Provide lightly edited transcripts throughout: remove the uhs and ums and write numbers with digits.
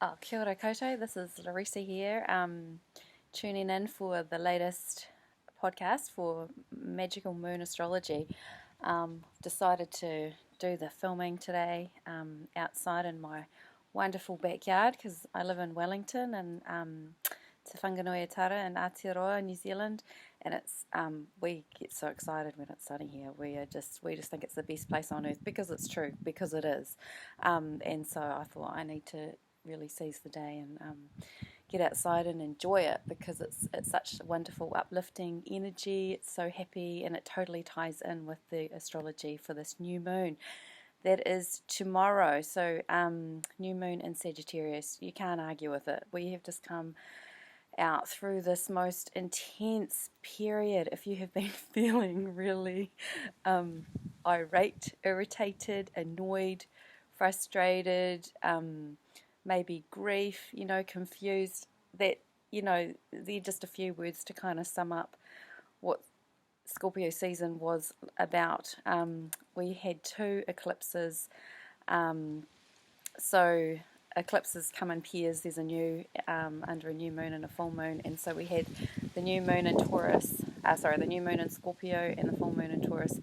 Oh, kia ora koutou. This is Larissa here, tuning in for the latest podcast for Magical Moon Astrology. Decided to do the filming today outside in my wonderful backyard because I live in Wellington and Te Whanganui-a-Tara in Aotearoa, New Zealand, and it's we get so excited when it's sunny here. We just think it's the best place on earth because it's true, because it is, and so I thought I need to really seize the day and get outside and enjoy it because it's such wonderful uplifting energy. It's so happy, and it totally ties in with the astrology for this new moon that is tomorrow. So new moon in Sagittarius, you can't argue with it. We have just come out through this most intense period. If you have been feeling really irate, irritated, annoyed, frustrated, maybe grief, confused, that, they're just a few words to kind of sum up what Scorpio season was about. We had two eclipses, so eclipses come in pairs. There's a new under a new moon and a full moon, and so we had the new moon in Taurus, the new moon in Scorpio and the full moon in Taurus,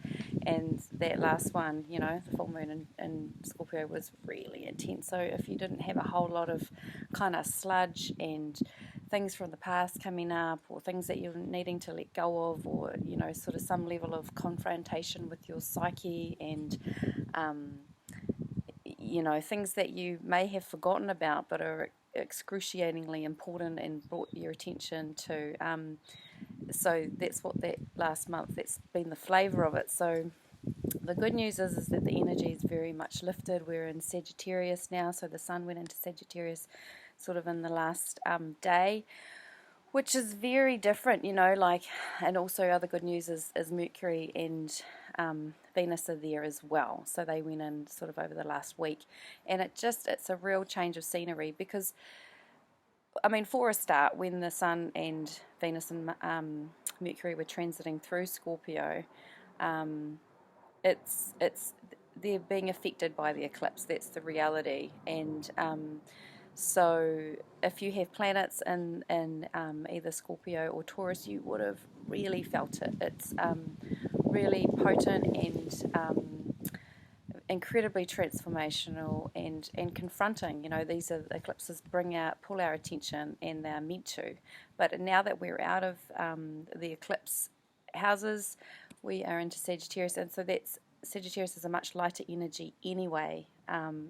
and that last one, the full moon in Scorpio was really intense. So if you didn't have a whole lot of kind of sludge and things from the past coming up, or things that you're needing to let go of, or sort of some level of confrontation with your psyche, and things that you may have forgotten about but are excruciatingly important and brought your attention to. So that's what that last month, that's been the flavour of it. So the good news is that the energy is very much lifted. We're in Sagittarius now, so the sun went into Sagittarius sort of in the last day, which is very different, and also other good news is Mercury and Venus are there as well. So they went in sort of over the last week, and it's a real change of scenery because, for a start, when the sun and Venus and Mercury were transiting through Scorpio, it's they're being affected by the eclipse. That's the reality, and so if you have planets in either Scorpio or Taurus, you would have really felt it. It's really potent and incredibly transformational and confronting. These are eclipses pull our attention, and they're meant to. But now that we're out of the eclipse houses, we are into Sagittarius, and so Sagittarius is a much lighter energy anyway.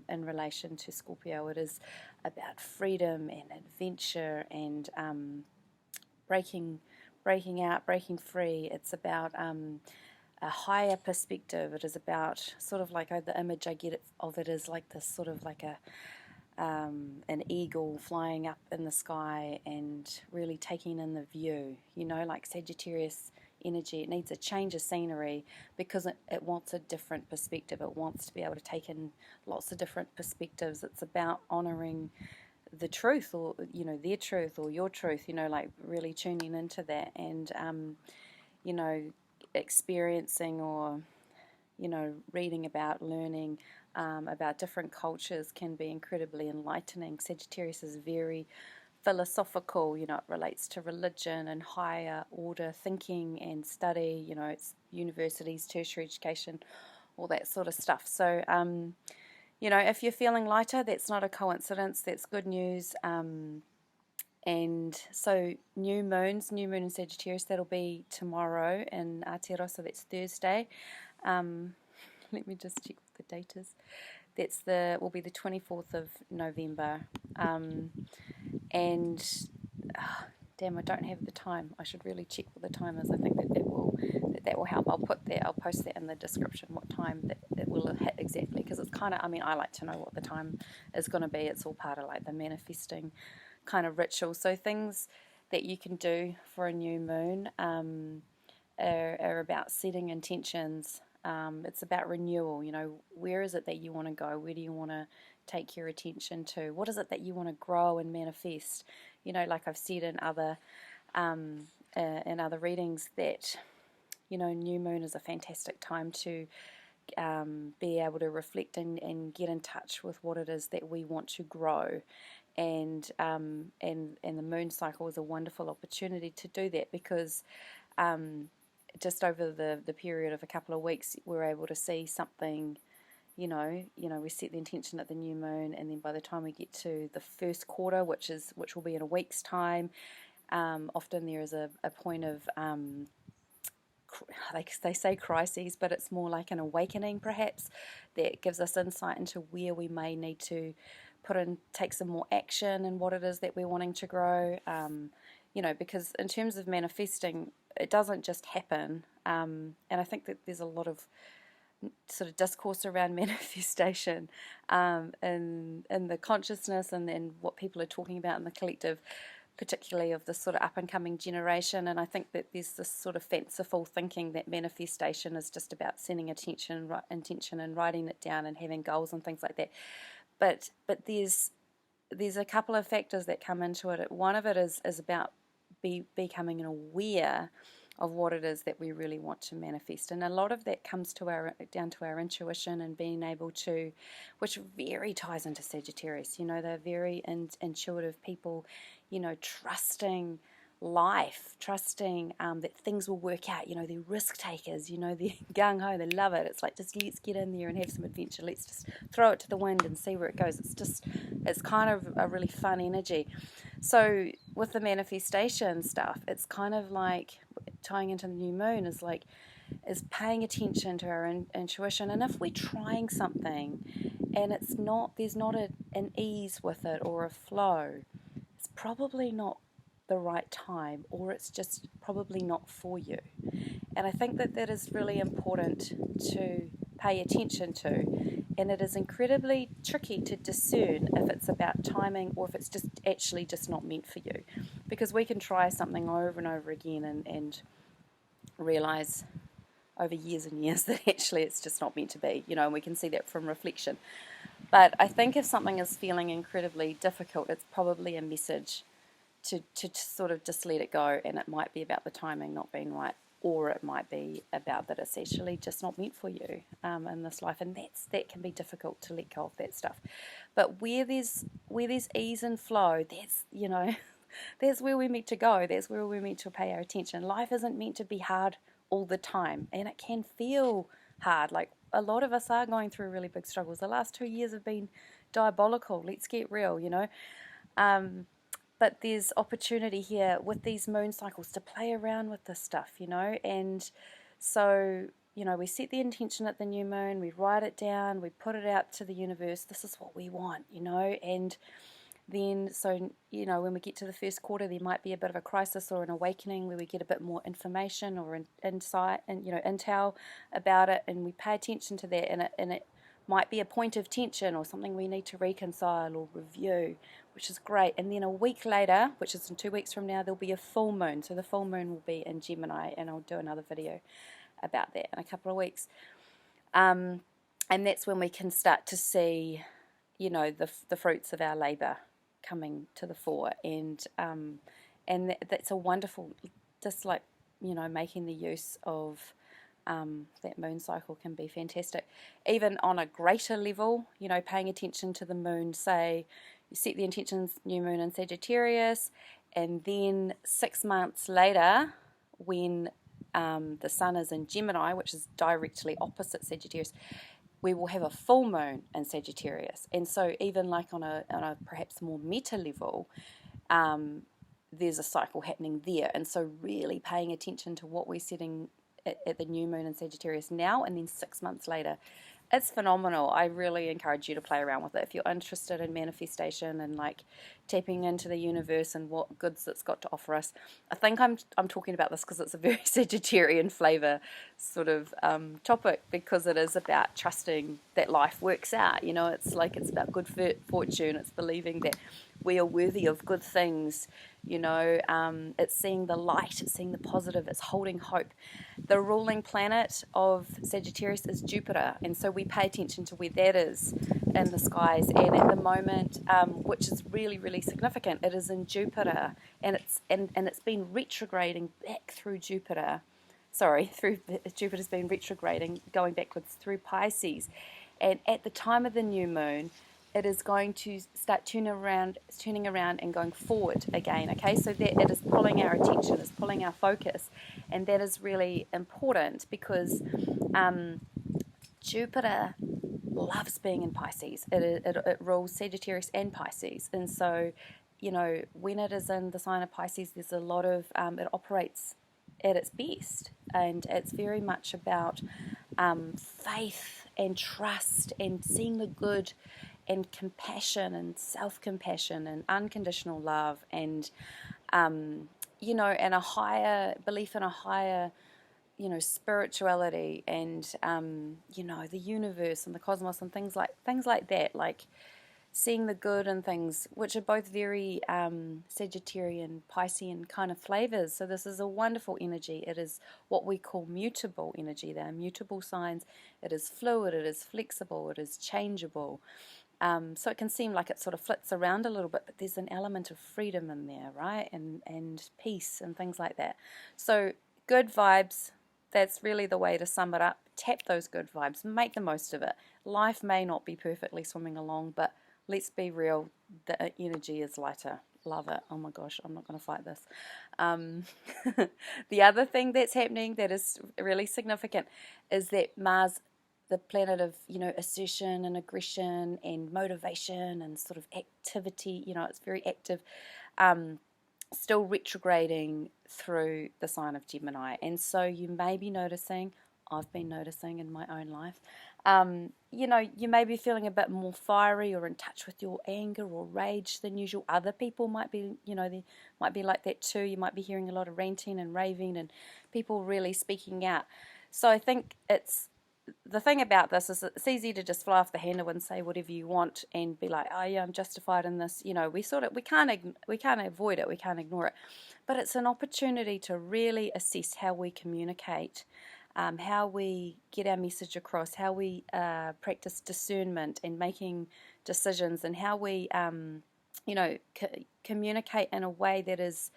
In relation to Scorpio, it is about freedom and adventure and breaking out, breaking free. It's about a higher perspective. It is about sort of like the image I get of it is like this sort of like an eagle flying up in the sky and really taking in the view. Like Sagittarius energy, it needs a change of scenery because it wants a different perspective. It wants to be able to take in lots of different perspectives. It's about honouring the truth, or their truth or your truth, like really tuning into that, and experiencing or reading about, learning about different cultures can be incredibly enlightening. Sagittarius is very philosophical, it relates to religion and higher order thinking and study, it's universities, tertiary education, all that sort of stuff. So, if you're feeling lighter, that's not a coincidence, that's good news. And so new moon in Sagittarius, that'll be tomorrow in Aotearoa, so that's Thursday. Let me just check what the date is. Will be the 24th of November. And damn, I don't have the time. I should really check what the time is. I think that will help. I'll post that in the description, what time that will hit exactly, because it's kind of, I like to know what the time is going to be. It's all part of like the manifesting kind of ritual. So things that you can do for a new moon are about setting intentions. It's about renewal. Where is it that you want to go? Where do you want to take your attention to? What is it that you want to grow and manifest? Like I've said in other readings, that new moon is a fantastic time to be able to reflect and get in touch with what it is that we want to grow. and the moon cycle is a wonderful opportunity to do that, because just over the period of a couple of weeks, we're able to see something. We set the intention at the new moon, and then by the time we get to the first quarter, which will be in a week's time, often there is a point of they say crises, but it's more like an awakening, perhaps, that gives us insight into where we may need to take some more action and what it is that we're wanting to grow. Because in terms of manifesting, it doesn't just happen. And I think that there's a lot of sort of discourse around manifestation in the consciousness and what people are talking about in the collective, particularly of this sort of up-and-coming generation. And I think that there's this sort of fanciful thinking that manifestation is just about sending intention and writing it down and having goals and things like that. But there's a couple of factors that come into it. One of it is about becoming aware of what it is that we really want to manifest, and a lot of that comes down to our intuition and being able to, which very ties into Sagittarius. They're very intuitive people, trusting life, trusting that things will work out. They're risk takers, they're gung-ho, they love it. It's like, just let's get in there and have some adventure, let's just throw it to the wind and see where it goes. It's kind of a really fun energy. So with the manifestation stuff, it's kind of like tying into the new moon is paying attention to our intuition. And if we're trying something and there's not an ease with it or a flow, it's probably not the right time, or it's just probably not for you. And I think that is really important to pay attention to, and it is incredibly tricky to discern if it's about timing or if it's just not meant for you, because we can try something over and over again and realize over years and years that actually it's just not meant to be, and we can see that from reflection. But I think if something is feeling incredibly difficult, it's probably a message to sort of just let it go, and it might be about the timing not being right, or it might be about that it's actually just not meant for you in this life, and that can be difficult to let go of that stuff. But where there's ease and flow, that's that's where we're meant to go. That's where we're meant to pay our attention. Life isn't meant to be hard all the time, and it can feel hard. Like, a lot of us are going through really big struggles. The last 2 years have been diabolical. Let's get real, But there's opportunity here with these moon cycles to play around with this stuff, and so, we set the intention at the new moon, we write it down, we put it out to the universe, this is what we want, and then, so, when we get to the first quarter, there might be a bit of a crisis or an awakening where we get a bit more information or insight and, intel about it, and we pay attention to that, and it might be a point of tension or something we need to reconcile or review, which is great. And then a week later, which is in 2 weeks from now, there'll be a full moon. So the full moon will be in Gemini, and I'll do another video about that in a couple of weeks. And that's when we can start to see, the fruits of our labour coming to the fore. And that's a wonderful, just like, making the use of that moon cycle can be fantastic. Even on a greater level, paying attention to the moon, say you set the intentions, new moon in Sagittarius, and then 6 months later, when the sun is in Gemini, which is directly opposite Sagittarius, we will have a full moon in Sagittarius. And so even like on a perhaps more meta level, there's a cycle happening there. And so really paying attention to what we're setting at the new moon in Sagittarius now, and then 6 months later. It's phenomenal. I really encourage you to play around with it if you're interested in manifestation and like tapping into the universe and what goods it's got to offer us. I think I'm talking about this because it's a very Sagittarian flavour sort of topic, because it is about trusting that life works out. It's about good fortune. It's believing that we are worthy of good things. It's seeing the light, it's seeing the positive, it's holding hope. The ruling planet of Sagittarius is Jupiter, and so we pay attention to where that is in the skies. And at the moment, which is really, really significant, it is in Jupiter, and it's been retrograding back through Jupiter. Jupiter's been retrograding, going backwards through Pisces. And at the time of the new moon, it is going to start turning around and going forward again. Okay, so that it is pulling our attention, it's pulling our focus, and that is really important because Jupiter loves being in Pisces. It rules Sagittarius and Pisces, and so when it is in the sign of Pisces, there's a lot of it operates at its best, and it's very much about faith and trust and seeing the good and compassion and self-compassion and unconditional love and and a higher belief in a higher spirituality and the universe and the cosmos and things like that, like seeing the good in things, which are both very Sagittarian, Piscean kind of flavors. So this is a wonderful energy. It is what we call mutable energy. They are mutable signs. It is fluid. It is flexible. It is changeable. So it can seem like it sort of flits around a little bit, but there's an element of freedom in there, right? And peace and things like that. So good vibes. That's really the way to sum it up. Tap those good vibes. Make the most of it. Life may not be perfectly swimming along, but let's be real. The energy is lighter. Love it. Oh my gosh, I'm not going to fight this. The other thing that's happening that is really significant is that Mars, the planet of assertion and aggression and motivation and sort of activity, it's very active, still retrograding through the sign of Gemini. And so you may be noticing, I've been noticing in my own life, you may be feeling a bit more fiery or in touch with your anger or rage than usual. Other people might be, they might be like that too. You might be hearing a lot of ranting and raving and people really speaking out. So I think the thing about this is it's easy to just fly off the handle and say whatever you want and be like, oh yeah, I'm justified in this. We can't avoid it, we can't ignore it, but it's an opportunity to really assess how we communicate, how we get our message across, how we practice discernment and making decisions, and how we communicate in a way that is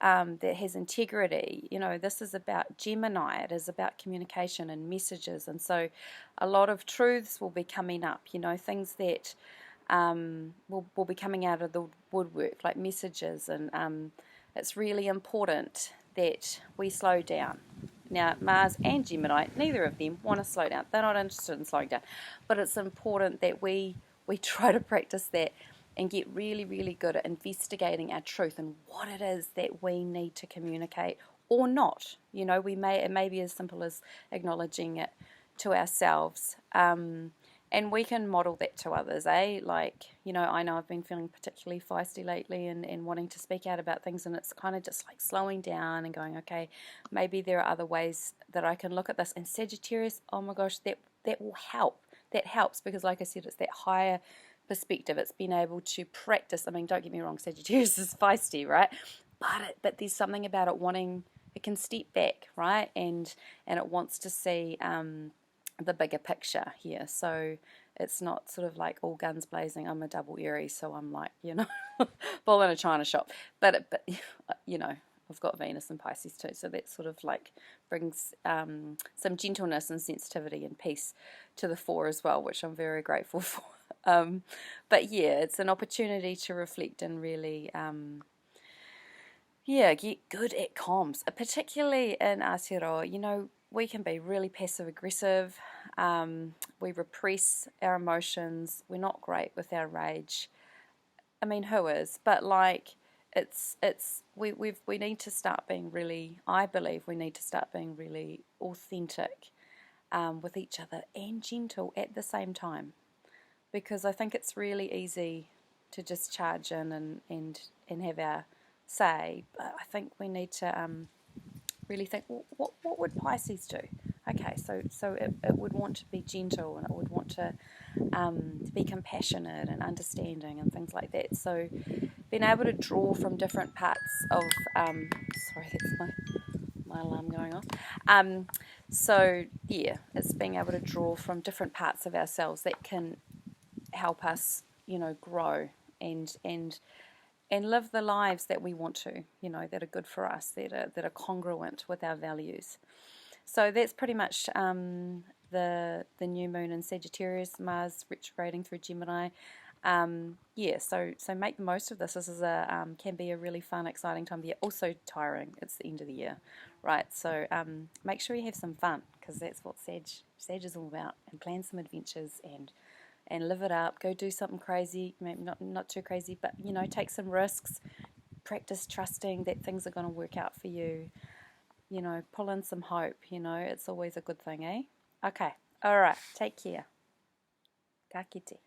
that has integrity. This is about Gemini. It is about communication and messages, and so a lot of truths will be coming up. Things that will be coming out of the woodwork, like messages, and it's really important that we slow down. Now, Mars and Gemini, neither of them want to slow down. They're not interested in slowing down, but it's important that we try to practice that and get really, really good at investigating our truth and what it is that we need to communicate or not. It may be as simple as acknowledging it to ourselves, and we can model that to others, I know I've been feeling particularly feisty lately and wanting to speak out about things, and it's kind of just like slowing down and going, okay, maybe there are other ways that I can look at this. And Sagittarius, oh my gosh, that will help. That helps because, like I said, it's that higher perspective. It's been able to practice. I mean, don't get me wrong, Sagittarius is feisty, right? But there's something about it it can step back, right? And it wants to see the bigger picture here. So it's not sort of like all guns blazing. I'm a double Aries, so I'm like, bull in a china shop. But I've got Venus and Pisces too, so that sort of like brings some gentleness and sensitivity and peace to the fore as well, which I'm very grateful for. But yeah, it's an opportunity to reflect and really get good at comms, particularly in Aotearoa. We can be really passive aggressive. We repress our emotions. We're not great with our rage. I mean, who is? But we need to start being really. I believe we need to start being really authentic with each other and gentle at the same time, because I think it's really easy to just charge in and have our say, but I think we need to really think, well, what would Pisces do? Okay, so it would want to be gentle, and it would want to be compassionate and understanding and things like that. So being able to draw from different parts of sorry, that's my alarm going off. So yeah, it's being able to draw from different parts of ourselves that can help us, grow and live the lives that we want to, that are good for us, that are congruent with our values. So that's pretty much the new moon in Sagittarius, Mars retrograding through Gemini. Yeah, so make the most of this. This is a can be a really fun, exciting time of the year. Also tiring. It's the end of the year, right? So make sure you have some fun because that's what Sag is all about. And plan some adventures and live it up. Go do something crazy. Maybe not too crazy, but take some risks. Practice trusting that things are going to work out for you. Pull in some hope. It's always a good thing, eh? Okay. All right. Take care. Ka kite.